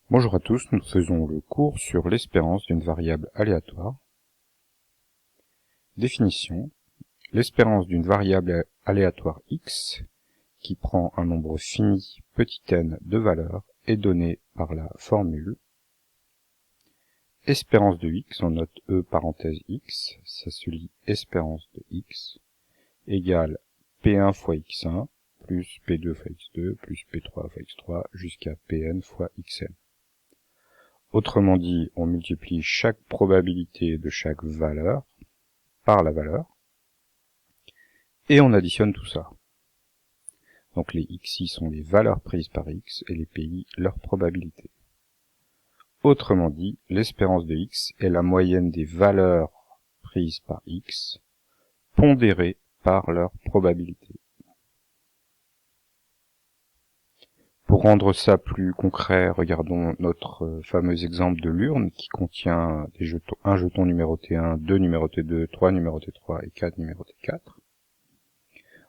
Bonjour à tous, nous faisons le cours sur l'espérance d'une variable aléatoire. Définition. L'espérance d'une variable aléatoire x, qui prend un nombre fini petit n de valeurs, est donnée par la formule espérance de x, on note e parenthèse x, ça se lit espérance de x, égale p1 fois x1, plus p2 fois x2, plus p3 fois x3, jusqu'à pn fois xn. Autrement dit, on multiplie chaque probabilité de chaque valeur par la valeur, et on additionne tout ça. Donc les xi sont les valeurs prises par x, et les pi leur probabilité. Autrement dit, l'espérance de x est la moyenne des valeurs prises par x, pondérées par leur probabilité. Pour rendre ça plus concret, regardons notre fameux exemple de l'urne qui contient des jetons, un jeton numéroté 1, 2 numéroté 2, 3 numéroté 3 et 4 numéroté 4.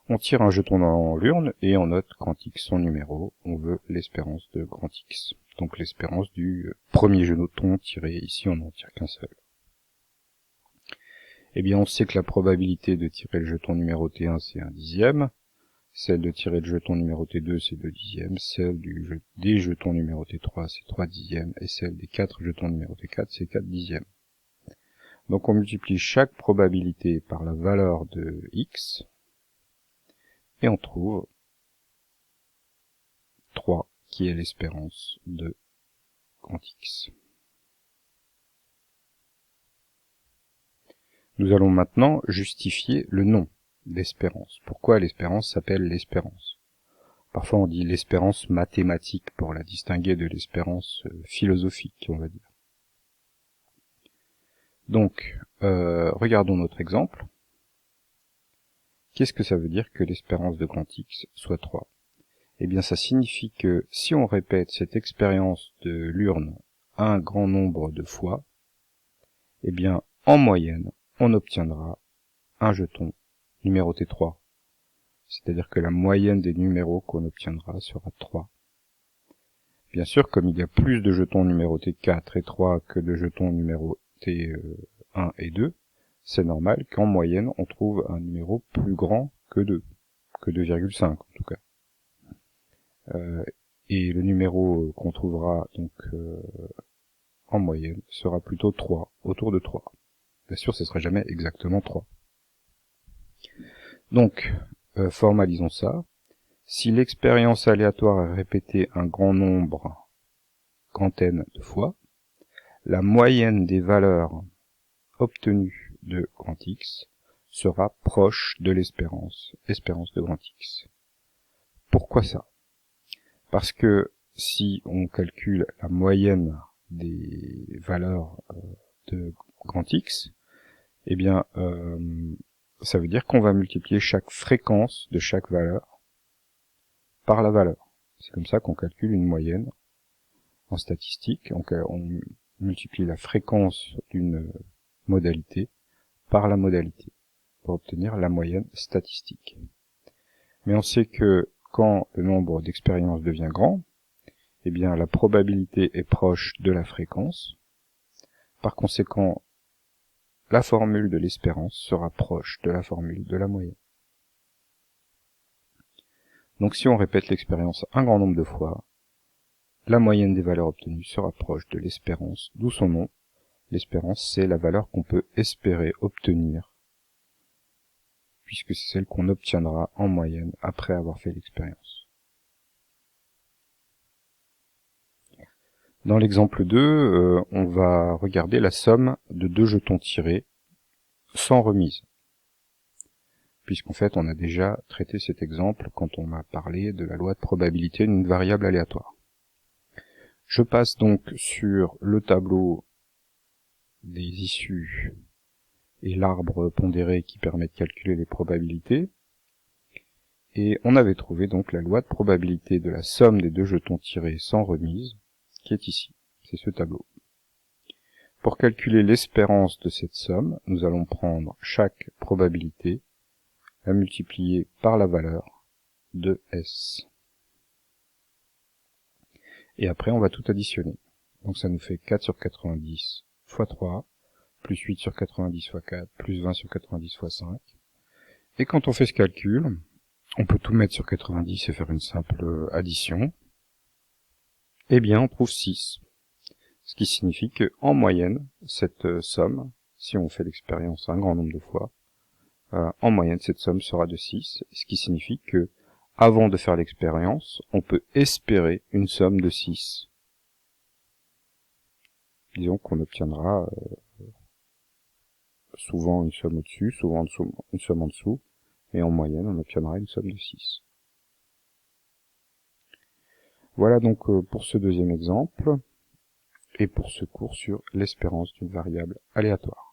On tire un jeton dans l'urne et on note quand x son numéro, on veut l'espérance de grand X. Donc l'espérance du premier jeton tiré, ici on n'en tire qu'un seul. Eh bien on sait que la probabilité de tirer le jeton numéroté 1 c'est 1/10, celle de tirer le jeton numéroté 2 c'est 2/10, celle des jetons numéroté 3 c'est 3/10, et celle des 4 jetons numéroté 4 c'est 4/10. Donc on multiplie chaque probabilité par la valeur de x, et on trouve 3, qui est l'espérance de grand X. Nous allons maintenant justifier le nom d'espérance. Pourquoi l'espérance s'appelle l'espérance? Parfois on dit l'espérance mathématique pour la distinguer de l'espérance philosophique, on va dire. Donc, regardons notre exemple. Qu'est-ce que ça veut dire que l'espérance de grand X soit 3? Eh bien, ça signifie que si on répète cette expérience de l'urne un grand nombre de fois, eh bien, en moyenne, on obtiendra un jeton numéroté 3. C'est-à-dire que la moyenne des numéros qu'on obtiendra sera 3. Bien sûr, comme il y a plus de jetons numérotés 4 et 3 que de jetons numérotés 1 et 2, c'est normal qu'en moyenne, on trouve un numéro plus grand que 2, que 2,5 en tout cas. Et le numéro qu'on trouvera donc en moyenne sera plutôt 3, autour de 3. Bien sûr, ce ne sera jamais exactement 3. Donc, formalisons ça. Si l'expérience aléatoire est répétée un grand nombre, grand n de fois, la moyenne des valeurs obtenues de grand X sera proche de l'espérance, espérance de grand X. Pourquoi ça? Parce que si on calcule la moyenne des valeurs de grand X, eh bien, ça veut dire qu'on va multiplier chaque fréquence de chaque valeur par la valeur. C'est comme ça qu'on calcule une moyenne en statistique. On multiplie la fréquence d'une modalité par la modalité pour obtenir la moyenne statistique. Mais on sait que quand le nombre d'expériences devient grand, eh bien la probabilité est proche de la fréquence. Par conséquent, la formule de l'espérance sera proche de la formule de la moyenne. Donc si on répète l'expérience un grand nombre de fois, la moyenne des valeurs obtenues sera proche de l'espérance, d'où son nom. L'espérance, c'est la valeur qu'on peut espérer obtenir, puisque c'est celle qu'on obtiendra en moyenne après avoir fait l'expérience. Dans l'exemple 2, on va regarder la somme de 2 jetons tirés sans remise, puisqu'en fait on a déjà traité cet exemple quand on a parlé de la loi de probabilité d'une variable aléatoire. Je passe donc sur le tableau des issues et l'arbre pondéré qui permet de calculer les probabilités, et on avait trouvé donc la loi de probabilité de la somme des 2 jetons tirés sans remise, qui est ici, c'est ce tableau. Pour calculer l'espérance de cette somme, nous allons prendre chaque probabilité, la multiplier par la valeur de S. Et après, on va tout additionner. Donc ça nous fait 4 sur 90 fois 3, plus 8 sur 90 fois 4, plus 20 sur 90 fois 5. Et quand on fait ce calcul, on peut tout mettre sur 90 et faire une simple addition. Eh bien, on trouve 6. Ce qui signifie que, en moyenne, cette somme, si on fait l'expérience un grand nombre de fois, en moyenne, cette somme sera de 6, ce qui signifie que, avant de faire l'expérience, on peut espérer une somme de 6. Disons qu'on obtiendra souvent une somme au-dessus, souvent une somme en dessous, et en moyenne, on obtiendra une somme de 6. Voilà donc pour ce deuxième exemple, et pour ce cours sur l'espérance d'une variable aléatoire.